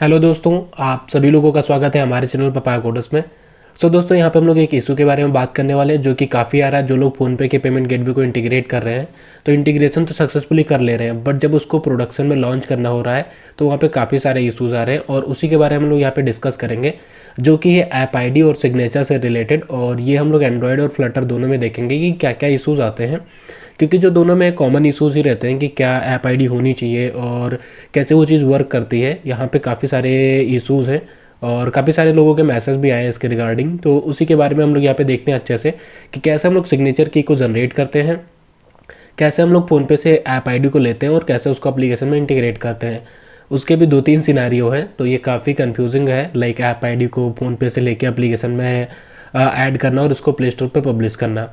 Hello दोस्तों, आप सभी लोगों का स्वागत है हमारे चैनल पपाया कोडर्स में। दोस्तों, यहाँ पे हम लोग एक इशू के बारे में बात करने वाले हैं जो कि काफ़ी आ रहा है। जो लोग फ़ोनपे के पेमेंट गेटवे को इंटीग्रेट कर रहे हैं, तो इंटीग्रेशन तो सक्सेसफुली कर ले रहे हैं, बट जब उसको प्रोडक्शन में लॉन्च करना हो रहा है तो वहाँ पे काफ़ी सारे इशूज़ आ रहे हैं और उसी के बारे में हम लोग यहाँ पे डिस्कस करेंगे, जो कि है ऐप आईडी और सिग्नेचर से रिलेटेड। और ये हम लोग एंड्रॉयड और फ्लटर दोनों में देखेंगे कि क्या क्या इशूज़ आते हैं, क्योंकि जो दोनों में कॉमन इशूज़ ही रहते हैं कि क्या ऐप आईडी होनी चाहिए और कैसे वो चीज़ वर्क करती है। यहाँ पे काफ़ी सारे इशूज़ हैं और काफ़ी सारे लोगों के मैसेज भी आए हैं इसके रिगार्डिंग, तो उसी के बारे में हम लोग यहाँ पे देखते हैं अच्छे से कि कैसे हम लोग सिग्नेचर की को जनरेट करते हैं, कैसे हम लोग फ़ोनपे से ऐप आईडी को लेते हैं और कैसे उसको एप्लीकेशन में इंटीग्रेट करते हैं। उसके भी 2-3 सिनारियो हैं, तो ये काफ़ी कंफ्यूजिंग है, लाइक ऐप आईडी को फ़ोनपे से लेके एप्लीकेशन में ऐड करना और उसको प्ले स्टोर पे पब्लिश करना।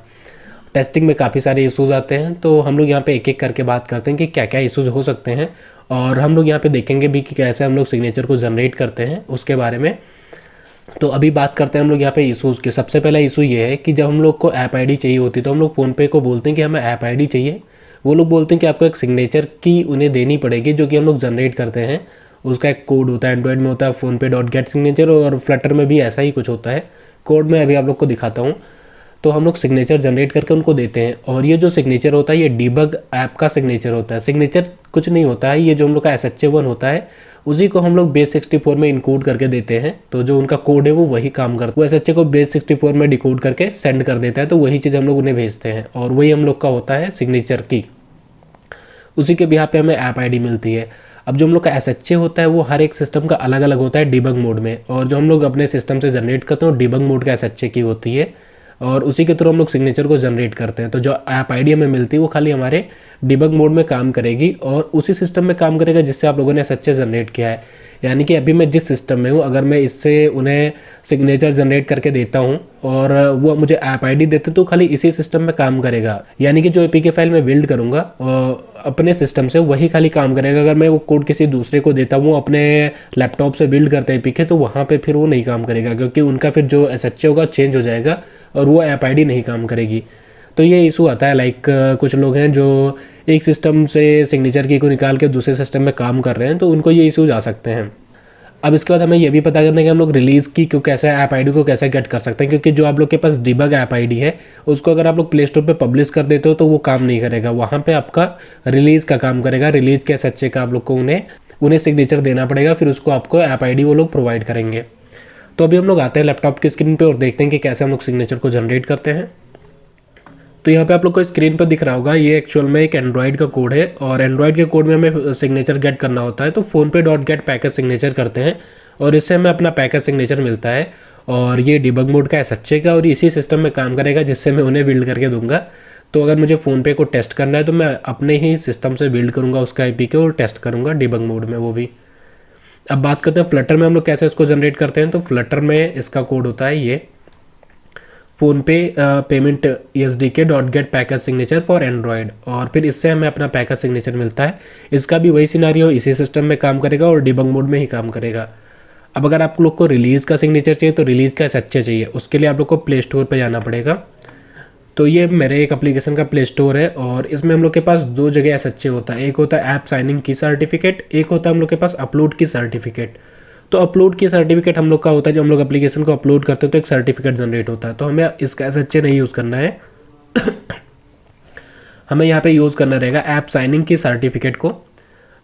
टेस्टिंग में काफ़ी सारे इश्यूज़ आते हैं, तो हम लोग यहाँ पे एक एक करके बात करते हैं कि क्या क्या इश्यूज़ हो सकते हैं। और हम लोग यहाँ पे देखेंगे भी कि कैसे हम लोग सिग्नेचर को जनरेट करते हैं उसके बारे में। तो अभी बात करते हैं हम लोग यहाँ पे इशूज़ के। सबसे पहला इशू ये है कि जब हम लोग को ऐप आईडी चाहिए होती है तो हम लोग फ़ोनपे को बोलते हैं कि हमें ऐप आईडी चाहिए। वो लोग बोलते हैं कि आपको एक सिग्नेचर की उन्हें देनी पड़ेगी जो कि हम लोग जनरेट करते हैं। उसका एक कोड होता है, एंड्रॉयड में होता है फ़ोनपे डॉट गेट सिग्नेचर, और फ्लटर में भी ऐसा ही कुछ होता है। कोड में अभी आप लोग को दिखाता हूँ। तो हम लोग सिग्नेचर जनरेट करके उनको देते हैं, और ये जो सिग्नेचर होता है ये डीबग ऐप का सिग्नेचर होता है। सिग्नेचर कुछ नहीं होता है, ये जो हम लोग का SHA-1 होता है उसी को हम लोग बेस 64 में इनकोड करके देते हैं। तो जो उनका कोड है वो वही काम करता है, वो SHA को बेस 64 में डिकोड करके सेंड कर देता है, तो वही चीज़ हम लोग उन्हें भेजते हैं और वही हम लोग का होता है सिग्नेचर की। उसी के बिहाफ पे हमें ऐप आईडी मिलती है। अब जो हम लोग का SHA होता है वो हर एक सिस्टम का अलग अलग होता है डिबग मोड में, और जो हम लोग अपने सिस्टम से जनरेट करते हैं वो डिबग मोड का SHA की होती है, और उसी के थ्रू हम लोग सिग्नेचर को जनरेट करते हैं। तो जो ऐप आईडी हमें मिलती है वो खाली हमारे डिबग मोड में काम करेगी और उसी सिस्टम में काम करेगा जिससे आप लोगों ने SHA जनरेट किया है। यानी कि अभी मैं जिस सिस्टम में हूँ, अगर मैं इससे उन्हें सिग्नेचर जनरेट करके देता हूँ और वो मुझे ऐप आईडी देते तो खाली इसी सिस्टम में काम करेगा। यानी कि जो APK फाइल मैं बिल्ड करूँगा अपने सिस्टम से वही खाली काम करेगा। अगर मैं वो कोड किसी दूसरे को देता हूँ, अपने लैपटॉप से बिल्ड करते हैं APK, तो वहाँ पे फिर वो नहीं काम करेगा, क्योंकि उनका फिर जो SHA होगा चेंज हो जाएगा और वो ऐप आईडी नहीं काम करेगी। तो ये इशू आता है। लाइक कुछ लोग हैं जो एक सिस्टम से सिग्नेचर की को निकाल के दूसरे सिस्टम में काम कर रहे हैं, तो उनको ये इशूज आ सकते हैं। अब इसके बाद हमें ये भी पता करना है कि हम लोग रिलीज़ की को कैसे ऐप आईडी को कैसे गेट कर सकते हैं, क्योंकि जो आप लोग के पास डिबग ऐप आईडी है उसको अगर आप लोग प्ले स्टोर पर पब्लिश कर देते हो तो वो काम नहीं करेगा, वहाँ पर आपका रिलीज़ का काम करेगा। रिलीज़ के SHA का आप लोग को उन्हें सिग्नेचर देना पड़ेगा, फिर उसको आपको ऐप आईडी वो लोग प्रोवाइड करेंगे। तो अभी हम लोग आते हैं लैपटॉप की स्क्रीन पे और देखते हैं कि कैसे हम लोग सिग्नेचर को जनरेट करते हैं। तो यहाँ पे आप लोग को स्क्रीन पर दिख रहा होगा, ये एक्चुअल में एक एंड्रॉयड का कोड है, और एंड्रॉयड के कोड में हमें सिग्नेचर गेट करना होता है। तो PhonePe dot gate package signature करते हैं और इससे हमें अपना पैकेज सिग्नेचर मिलता है, और ये डिबग मोड का SHA का और इसी सिस्टम में काम करेगा जिससे मैं उन्हें बिल्ड करके दूंगा। तो अगर मुझे फ़ोनपे को टेस्ट करना है तो मैं अपने ही सिस्टम से बिल्ड करूँगा उसका APK और टेस्ट करूँगा डिबग मोड में वो भी। अब बात करते हैं फ्लटर में हम लोग कैसे इसको जनरेट करते हैं। तो फ्लटर में इसका कोड होता है ये PhonePe payment SDK dot gate package signature for Android, और फिर इससे हमें अपना पैकेज सिग्नेचर मिलता है। इसका भी वही सिनारियो, इसी सिस्टम में काम करेगा और डिबग मोड में ही काम करेगा। अब अगर आप लोग को रिलीज़ का सिग्नेचर चाहिए तो रिलीज़ का SHA चाहिए, उसके लिए आप लोग को प्ले स्टोर पर जाना पड़ेगा। तो ये मेरे एक एप्लीकेशन का प्ले स्टोर है, और इसमें हम लोग के पास 2 जगह SHA होता है। एक होता है ऐप साइनिंग की सर्टिफिकेट, एक होता है हम लोग के पास अपलोड की सर्टिफिकेट। तो अपलोड की सर्टिफिकेट हम लोग का होता है, जब हम लोग एप्लीकेशन को अपलोड करते हैं तो एक सर्टिफिकेट जनरेट होता है। तो हमें इसका SHA नहीं यूज़ करना है हमें यहाँ पे यूज़ करना रहेगा ऐप साइनिंग की सर्टिफिकेट को।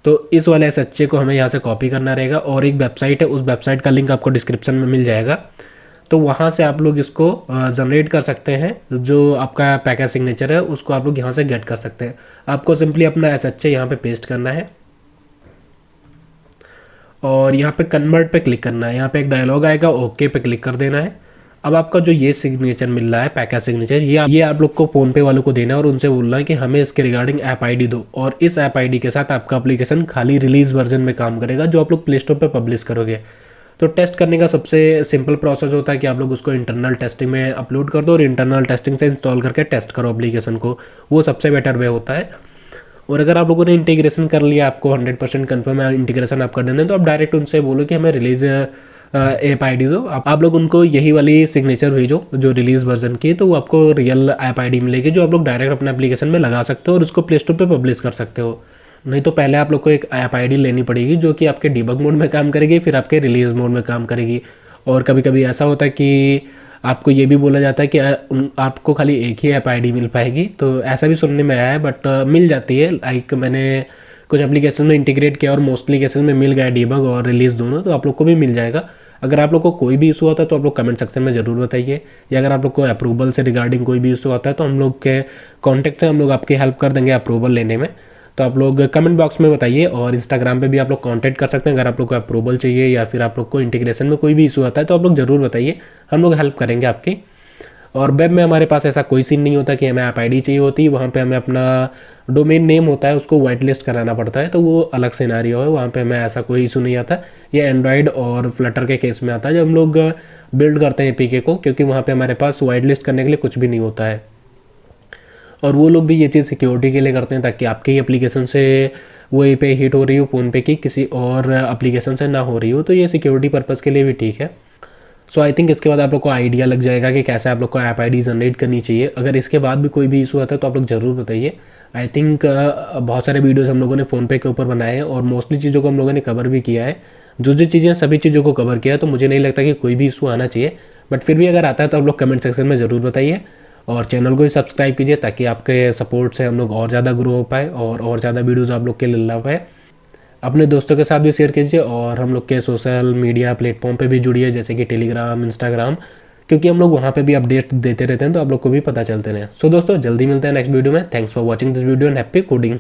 तो इस वाले SHA को हमें यहाँ से कॉपी करना रहेगा, और एक वेबसाइट है, उस वेबसाइट का लिंक आपको डिस्क्रिप्शन में मिल जाएगा। तो वहाँ से आप लोग इसको जनरेट कर सकते हैं। जो आपका पैकेज सिग्नेचर है उसको आप लोग यहाँ से गेट कर सकते हैं। आपको सिंपली अपना SHA यहाँ पे पेस्ट करना है और यहाँ पे कन्वर्ट पे क्लिक करना है। यहाँ पे एक डायलॉग आएगा, ओके पे क्लिक कर देना है। अब आपका जो ये सिग्नेचर मिल रहा है पैकेज सिग्नेचर, ये आप लोग को फ़ोनपे वालों को देना है और उनसे बोलना है कि हमें इसके रिगार्डिंग ऐप आईडी दो, और इस ऐप आईडी के साथ आपका एप्लीकेशन खाली रिलीज़ वर्जन में काम करेगा जो आप लोग प्ले स्टोर पर पब्लिश करोगे। तो टेस्ट करने का सबसे सिंपल प्रोसेस होता है कि आप लोग उसको इंटरनल टेस्टिंग में अपलोड कर दो और इंटरनल टेस्टिंग से इंस्टॉल करके टेस्ट करो एप्लीकेशन को, वो सबसे बेटर वे होता है। और अगर आप लोगों ने इंटीग्रेशन कर लिया, आपको 100% कन्फर्म है इंटीग्रेशन आप कर देना है, तो आप डायरेक्ट उनसे बोलो कि हमें रिलीज़ ऐप आईडी दो। आप लोग उनको यही वाली सिग्नेचर भेजो जो रिलीज़ वर्जन की, तो वो आपको रियल ऐप आईडी मिलेगी जो आप लोग डायरेक्ट अपने एप्लीकेशन में लगा सकते हो और उसको प्ले स्टोर पर पब्लिश कर सकते हो। नहीं तो पहले आप लोग को एक ऐप आईडी लेनी पड़ेगी जो कि आपके डिबग मोड में काम करेगी, फिर आपके रिलीज़ मोड में काम करेगी। और कभी कभी ऐसा होता है कि आपको ये भी बोला जाता है कि आपको खाली एक ही ऐप आईडी मिल पाएगी, तो ऐसा भी सुनने में आया है, बट मिल जाती है। लाइक मैंने कुछ एप्लीकेशन में इंटीग्रेट किया और मोस्टली केसेस में मिल गया डिबग और रिलीज़ दोनों, तो आप लोग को भी मिल जाएगा। अगर आप लोग को कोई भी इशू होता है तो आप लोग कमेंट सेक्शन में ज़रूर बताइए, या अगर आप लोग को अप्रूवल से रिगार्डिंग कोई भी इशू आता है तो हम लोग के कॉन्टैक्ट से हम लोग आपकी हेल्प कर देंगे अप्रूवल लेने में। तो आप लोग कमेंट बॉक्स में बताइए, और इंस्टाग्राम पे भी आप लोग कांटेक्ट कर सकते हैं। अगर आप लोग को अप्रूवल चाहिए या फिर आप लोग को इंटीग्रेशन में कोई भी इशू आता है तो आप लोग ज़रूर बताइए, हम लोग हेल्प करेंगे आपकी। और वेब में हमारे पास ऐसा कोई सीन नहीं होता कि हमें ऐप आईडी चाहिए होती है, वहाँ पे हमें अपना डोमेन नेम होता है उसको वाइट लिस्ट कराना पड़ता है, तो वो अलग सिनेरियो है, वहाँ पे हमें ऐसा कोई इशू नहीं आता। ये एंड्रॉयड और फ्लटर के केस में आता है जब हम लोग बिल्ड करते हैं एपीके को, क्योंकि वहाँ पे हमारे पास वाइट लिस्ट करने के लिए कुछ भी नहीं होता है। और वो लोग भी ये चीज़ सिक्योरिटी के लिए करते हैं ताकि आपके ही एप्लीकेशन से वो पे हिट हो रही हो फ़ोनपे की, किसी और एप्लीकेशन से ना हो रही हो, तो ये सिक्योरिटी पर्पज़ के लिए भी ठीक है। सो आई थिंक इसके बाद आप लोग को आइडिया लग जाएगा कि कैसे आप लोग को ऐप आईडी जनरेट करनी चाहिए। अगर इसके बाद भी कोई भी इशू आता है तो आप लोग ज़रूर बताइए। आई थिंक बहुत सारे वीडियोस हम लोगों ने फ़ोनपे के ऊपर बनाए हैं और मोस्टली चीज़ों को हम लोगों ने कवर भी किया है। जो जो चीज़ें सभी चीज़ों को कवर किया है, तो मुझे नहीं लगता कि कोई भी इशू आना चाहिए, बट फिर भी अगर आता है तो आप लोग कमेंट सेक्शन में ज़रूर बताइए। और चैनल को भी सब्सक्राइब कीजिए ताकि आपके सपोर्ट से हम लोग और ज़्यादा ग्रो हो पाए और ज़्यादा वीडियोज़ आप लोग के लिए ला पाए। अपने दोस्तों के साथ भी शेयर कीजिए, और हम लोग के सोशल मीडिया प्लेटफॉर्म पे भी जुड़िए, जैसे कि टेलीग्राम, इंस्टाग्राम, क्योंकि हम लोग वहाँ पे भी अपडेट देते रहते हैं, तो आप लोग को भी पता चलते रहे। सो दोस्तों, जल्दी मिलते हैं नेक्स्ट वीडियो में। Thanks for watching this video and happy coding.